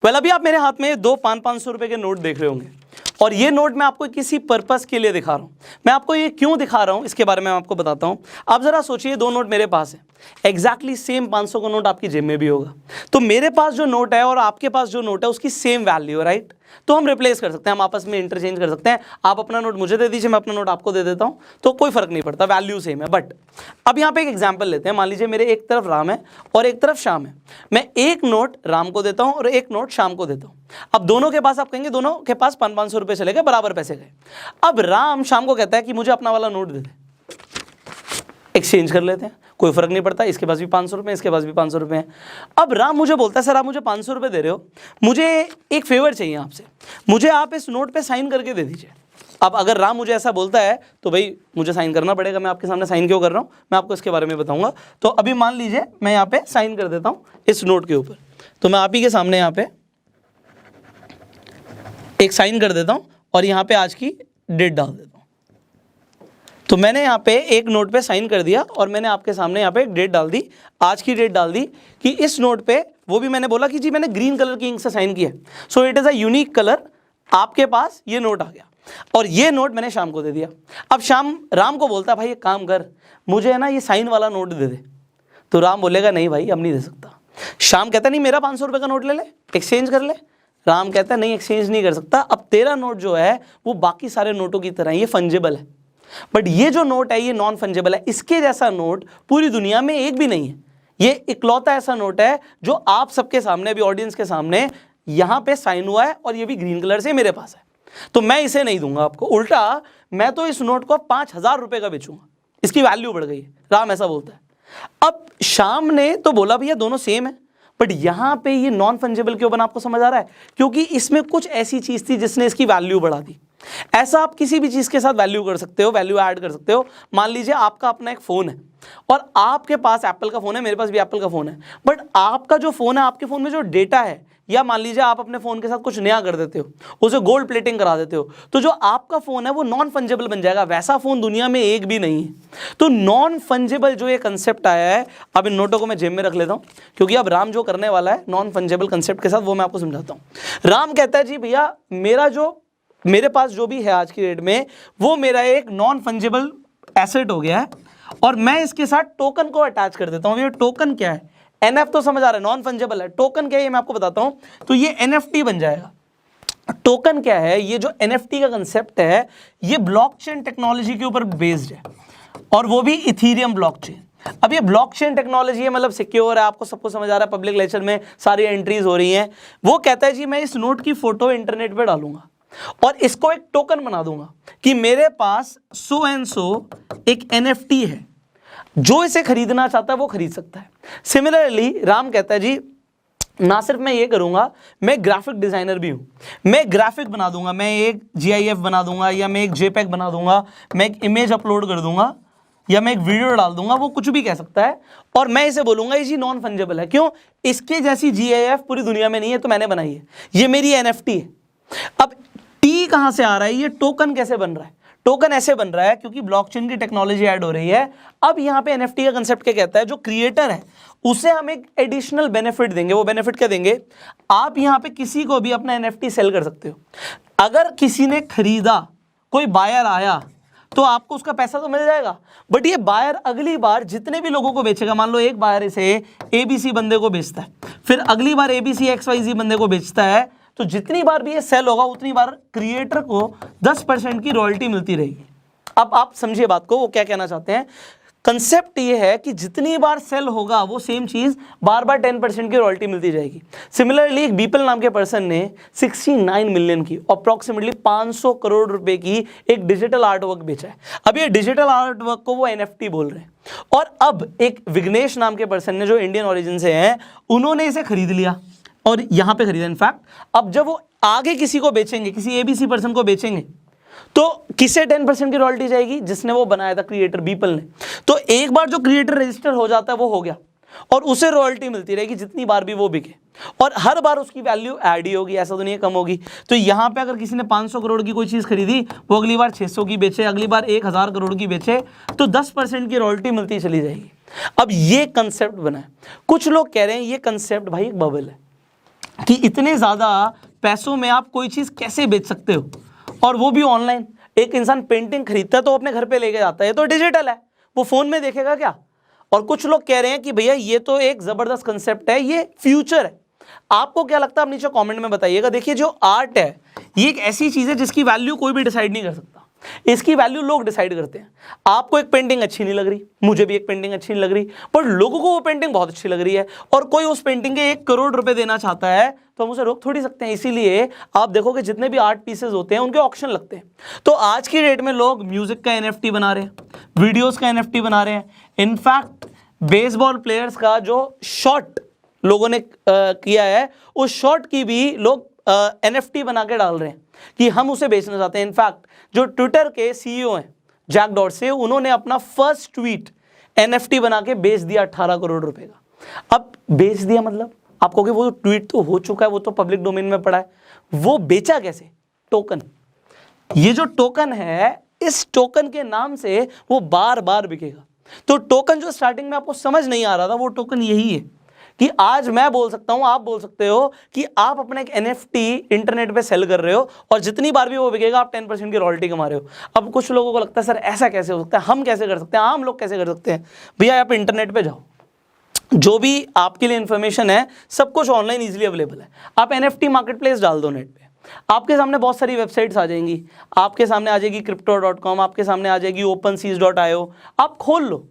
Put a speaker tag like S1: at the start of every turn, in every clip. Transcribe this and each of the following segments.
S1: Well अभी आप मेरे हाथ में दो 500 रुपए के नोट देख रहे होंगे और ये नोट मैं आपको किसी पर्पस के लिए दिखा रहा हूँ। मैं आपको ये क्यों दिखा रहा हूँ इसके बारे में मैं आपको बताता हूँ। आप जरा सोचिए, दो नोट मेरे पास है, एग्जैक्टली सेम 500 का नोट आपकी जेब में भी होगा, तो मेरे पास जो नोट है और आपके पास जो नोट है उसकी सेम वैल्यू है, राइट। तो हम रिप्लेस कर सकते हैं, हम आपस में इंटरचेंज कर सकते हैं। आप अपना नोट मुझे दे दीजिए, मैं अपना नोट आपको दे देता हूँ, तो कोई फर्क नहीं पड़ता, वैल्यू सेम है। बट अब यहाँ पे एक एग्जांपल लेते हैं। मान लीजिए मेरे एक तरफ राम है और एक तरफ श्याम है। मैं एक नोट राम को देता हूँ और एक नोट श्याम को देता हूँ। अब दोनों के पास, आप कहेंगे दोनों के पास 500 रुपए चले गए, बराबर पैसे गए। अब राम श्याम को कहता है कि मुझे अपना वाला नोट दे दे, एक्सचेंज कर लेते हैं, कोई फर्क नहीं पड़ता, इसके पास भी 500 रुपए, इसके पास भी 500 रुपए हैं। अब राम मुझे बोलता है, सर आप मुझे 500 रुपए दे रहे हो, मुझे एक फेवर चाहिए आपसे, मुझे आप इस नोट पे साइन करके दे दीजिए। अब अगर राम मुझे ऐसा बोलता है तो भाई मुझे साइन करना पड़ेगा। मैं आपके सामने साइन क्यों कर रहा हूँ, मैं आपको इसके बारे में बताऊंगा। तो अभी मान लीजिए मैं यहाँ पे साइन कर देता हूँ इस नोट के ऊपर, तो मैं आप ही के सामने यहाँ पे एक साइन कर देता हूँ और यहाँ पे आज की डेट डाल देता हूँ। तो मैंने यहाँ पे एक नोट पे साइन कर दिया और मैंने आपके सामने यहाँ पे एक डेट डाल दी, आज की डेट डाल दी कि इस नोट पे, वो भी मैंने बोला कि जी मैंने ग्रीन कलर की इंक से साइन किया, so it is a unique colour. आपके पास ये नोट आ गया और ये नोट मैंने शाम को दे दिया। अब शाम राम को बोलता है, भाई एक काम कर, मुझे है ना ये साइन वाला नोट दे दे। तो राम बोलेगा नहीं भाई अब नहीं दे सकता। शाम कहता नहीं मेरा 500 रुपये का नोट ले ले, एक्सचेंज कर ले। राम कहता है नहीं एक्सचेंज नहीं कर सकता, अब तेरा नोट जो है वो बाकी सारे नोटों की तरह ये फंजेबल है, बट ये जो नोट है ये नॉन फंजेबल है। इसके जैसा नोट पूरी दुनिया में एक भी नहीं है। ये इकलौता ऐसा नोट है जो आप सबके सामने, अभी ऑडियंस के सामने यहां पे साइन हुआ है और ये भी ग्रीन कलर से मेरे पास है। तो मैं इसे नहीं दूंगा आपको, उल्टा मैं तो इस नोट को 5000 रुपए का बेचूंगा, इसकी वैल्यू बढ़ गई है। राम ऐसा बोलता है। अब शाम ने तो बोला भैया दोनों सेम है, बट यहां पे ये नॉन फंजेबल क्यों बना, आपको समझ आ रहा है? क्योंकि इसमें कुछ ऐसी चीज थी जिसने इसकी वैल्यू बढ़ा दी। ऐसा आप किसी भी चीज के साथ वैल्यू कर सकते हो, वैल्यू ऐड कर सकते हो। मान लीजिए आपका अपना एक फोन है और आपके पास एप्पल का फोन है, मेरे पास भी एप्पल का फोन है, बट आपका जो फोन है, आपके फोन में जो डेटा है, या मान लीजिए आप अपने फोन के साथ कुछ नया कर देते हो, उसे गोल्ड प्लेटिंग करा देते हो, तो जो आपका फोन है वो नॉन फंजेबल बन जाएगा। वैसा फोन दुनिया में एक भी नहीं है। तो नॉन फंजेबल जो ये कंसेप्ट आया है, अब इन नोटों को मैं जेब में रख लेता हूं, क्योंकि अब राम जो करने वाला है नॉन फंजेबल कंसेप्ट के साथ, वो मैं आपको समझाता हूं। राम कहता है जी भैया मेरे पास जो भी है आज की डेट में, वो मेरा एक नॉन फंजेबल एसेट हो गया है और मैं इसके साथ टोकन को अटैच कर देता हूं। ये टोकन क्या है? एनएफ तो समझ आ रहा है, नॉन फंजेबल है। टोकन क्या है ये मैं आपको बताता हूं। तो ये एनएफटी बन जाएगा। टोकन क्या है? ये जो एनएफटी का कंसेप्ट है ये ब्लॉकचेन टेक्नोलॉजी के ऊपर बेस्ड है, और वो भी इथीरियम ब्लॉकचेन। अब ये ब्लॉकचेन टेक्नोलॉजी है, मतलब सिक्योर है, आपको सबको समझ आ रहा है, पब्लिक लेक्चर में सारी एंट्रीज हो रही हैं। वो कहता है जी मैं इस नोट की फोटो इंटरनेट पे डालूंगा और इसको एक टोकन बना दूंगा कि मेरे पास सो एंड सो एक एनएफटी है, जो इसे खरीदना चाहता है वो खरीद सकता है। सिमिलरली राम कहता है जी ना सिर्फ मैं ये करूंगा, मैं ग्राफिक डिजाइनर भी हूं, मैं ग्राफिक बना दूंगा, मैं एक जीआईएफ बना दूंगा, या मैं एक जेपैग बना दूंगा, मैं एक इमेज अपलोड कर दूंगा, या मैं एक वीडियो डाल दूंगा, वो कुछ भी कह सकता है, और मैं इसे बोलूंगा ये जी नॉन फंजेबल है। क्यों? इसके जैसी जीआईएफ पूरी दुनिया में नहीं है, तो मैंने बनाई है, ये मेरी एनएफटी है। अब टी कहां से आ रहा है? ये टोकन कैसे बन रहा है? टोकन ऐसे बन रहा है क्योंकि ब्लॉकचेन की टेक्नोलॉजी ऐड हो रही है। अब यहाँ पे एनएफटी का कंसेप्ट क्या कहता है? जो क्रिएटर है उसे हम एक एडिशनल बेनिफिट देंगे। वो बेनिफिट क्या देंगे? आप यहाँ पे किसी को भी अपना एनएफटी सेल कर सकते हो। अगर किसी ने खरीदा, कोई बायर आया, तो आपको उसका पैसा तो मिल जाएगा, बट ये बायर अगली बार जितने भी लोगों को बेचेगा, मान लो एक बायर इसे एबीसी बंदे को बेचता है, फिर अगली बार एबीसी एक्सवाईजी बंदे को बेचता है, तो जितनी बार भी ये सेल होगा उतनी बार क्रिएटर को 10% की रॉयल्टी मिलती रहेगी। अब आप समझिए बात को, वो क्या कहना चाहते हैं। कंसेप्ट ये है कि जितनी बार सेल होगा वो सेम चीज बार बार 10% की रॉयल्टी मिलती जाएगी। सिमिलरली एक बीपल नाम के पर्सन ने 69 मिलियन की, अप्रोक्सीमेटली 500 करोड़ रुपए की एक डिजिटल आर्ट वर्क बेचा है। अब ये डिजिटल आर्ट वर्क को वो एनएफटी बोल रहे हैं। और अब एक विघ्नेश नाम के पर्सन ने, जो इंडियन ओरिजिन से हैं, उन्होंने इसे खरीद लिया और यहां पे खरीदा। इनफैक्ट अब जब वो आगे किसी को बेचेंगे, किसी एबीसी पर्सन को बेचेंगे, तो किसे 10% की रॉयल्टी जाएगी? जिसने वो बनाया था, क्रिएटर बीपल ने। तो एक बार जो क्रिएटर रजिस्टर हो जाता है वो हो गया, और उसे रॉयल्टी मिलती रहेगी जितनी बार भी वो बिके, और हर बार उसकी वैल्यू ऐड ही होगी, ऐसा तो नहीं है कम होगी। तो यहां पे अगर किसी ने 500 करोड़ की कोई चीज खरीदी, वो अगली बार 600 की बेचे, अगली बार 1000 करोड़ की बेचे, तो 10% की रॉयल्टी मिलती चली जाएगी। अब ये कंसेप्ट बना है। कुछ लोग कह रहे हैं ये कंसेप्ट भाई एक बबल है, कि इतने ज़्यादा पैसों में आप कोई चीज़ कैसे बेच सकते हो, और वो भी ऑनलाइन। एक इंसान पेंटिंग खरीदता है तो अपने घर पे लेके जाता है, तो डिजिटल है, वो फ़ोन में देखेगा क्या। और कुछ लोग कह रहे हैं कि भैया ये तो एक ज़बरदस्त कंसेप्ट है, ये फ्यूचर है। आपको क्या लगता है आप नीचे कमेंट में बताइएगा। देखिए जो आर्ट है ये एक ऐसी चीज़ है जिसकी वैल्यू कोई भी डिसाइड नहीं कर सकता, इसकी वैल्यू लोग डिसाइड करते हैं। आपको एक पेंटिंग अच्छी नहीं लग रही, मुझे भी एक पेंटिंग अच्छी नहीं लग रही, पर लोगों को वो पेंटिंग बहुत अच्छी लग रही है, और कोई उस पेंटिंग के 1 करोड़ रुपए देना चाहता है तो हम उसे रोक थोड़ी सकते हैं। इसीलिए आप देखोगे जितने भी आर्ट पीसेज होते हैं उनके ऑक्शन लगते हैं। तो आज की डेट में लोग म्यूजिक का NFT बना रहे हैं, वीडियोज का NFT बना रहे हैं। इनफैक्ट बेसबॉल प्लेयर्स का जो शॉट लोगों ने किया है, उस शॉट की भी लोग NFT बना के डाल रहे हैं कि हम उसे बेचना चाहते हैं। इनफैक्ट जो ट्विटर के CEO हैं जैक डॉर्से, उन्होंने अपना फर्स्ट ट्वीट NFT बना के बेच दिया 18 करोड़ रुपए का। अब बेच दिया मतलब आप कहोगे वो ट्वीट तो हो चुका है, वो तो पब्लिक डोमेन में पड़ा है, वो बेचा कैसे? टोकन। ये जो टोकन है, इस टोकन के नाम से वो बार बार बिकेगा। तो टोकन जो स्टार्टिंग में आपको समझ नहीं आ रहा था, वो टोकन यही है कि आज मैं बोल सकता हूं, आप बोल सकते हो कि आप अपना एक NFT इंटरनेट पे सेल कर रहे हो, और जितनी बार भी वो बिकेगा आप 10% की रॉयल्टी कमा रहे हो। अब कुछ लोगों को लगता है सर ऐसा कैसे हो सकता है, हम कैसे कर सकते हैं, आम लोग कैसे कर सकते हैं? भैया आप इंटरनेट पे जाओ, जो भी आपके लिए इंफॉर्मेशन है सब कुछ ऑनलाइन इजीली अवेलेबल है। आप NFT मार्केट प्लेस डाल दो नेट पे, आपके सामने बहुत सारी वेबसाइट्स आ जाएंगी। आपके सामने आ जाएगी crypto.com, आपके सामने आ जाएगी OpenSeas.io, आप खोल लो।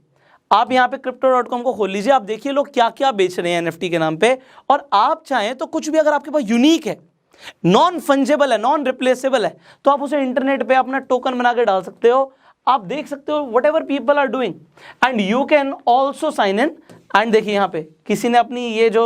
S1: आप यहाँ पे crypto.com को खोल लीजिए, आप देखिए लोग क्या क्या बेच रहे हैं NFT के नाम पे। और आप चाहें तो कुछ भी अगर आपके पास यूनिक है, नॉन फंजेबल है, नॉन रिप्लेसेबल है, तो आप उसे इंटरनेट पे अपना टोकन बना के डाल सकते हो। आप देख सकते हो whatever people are doing, and you can also sign in. And देखिए यहाँ पे किसी ने अपनी ये जो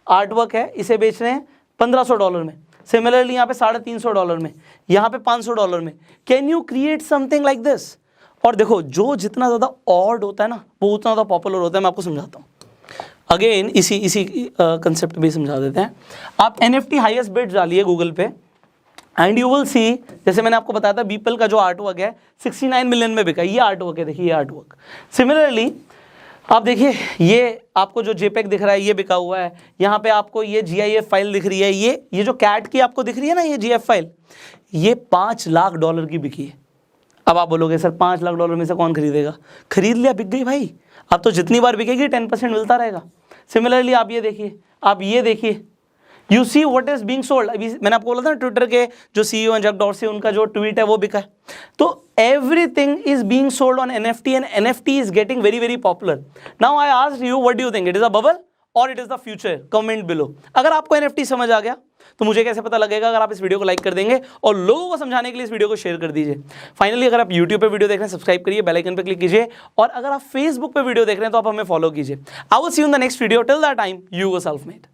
S1: आर्ट वर्क है इसे बेच रहे हैं $1500 में, सिमिलरली यहाँ पे $350 में, यहाँ पे $500 में। Can you create something like this? और देखो जो जितना ज़्यादा ऑड होता है ना, वो उतना ज़्यादा पॉपुलर होता है। मैं आपको समझाता हूँ अगेन, इसी कंसेप्ट भी समझा देते हैं। आप NFT हाईएस्ट बिड डालिए गूगल पे, एंड यू विल सी, जैसे मैंने आपको बताया था बीपल का जो आर्ट वर्क है 69 मिलियन में बिका। ये आर्ट वर्क है, देखिए ये आर्ट वर्क। सिमिलरली आप देखिए ये आपको जो JPEG दिख रहा है ये बिका हुआ है। यहाँ पे आपको ये GIF फाइल दिख रही है, ये जो कैट की आपको दिख रही है ना ये GIF फाइल, ये $5 लाख की बिकी है। अब आप बोलोगे सर $5 लाख में से कौन खरीदेगा? खरीद लिया, बिक गई भाई। अब तो जितनी बार बिकेगी 10% मिलता रहेगा। सिमिलरली आप ये देखिए, आप ये देखिए, you see what is being sold. अभी मैंने आपको बोला था ट्विटर के जो CEO हैं जैक डॉर्से, उनका जो ट्वीट है वो बिका है। तो everything is being sold on NFT, and NFT is getting very very popular. Now I asked you what do you think, it is a bubble और it is the future? Comment below. अगर आपको NFT समझ आ गया तो मुझे कैसे पता लगेगा? अगर आप इस वीडियो को लाइक कर देंगे और लोगों को समझाने के लिए इस वीडियो को शेयर कर दीजिए। फाइनली अगर आप YouTube पे वीडियो देख रहे हैं सब्सक्राइब करिए, बेल आइकन पे क्लिक कीजिए, और अगर आप Facebook पे वीडियो देख रहे हैं तो आप हमें फॉलो कीजिए। I will see you in the next video. Till that time, you were self made.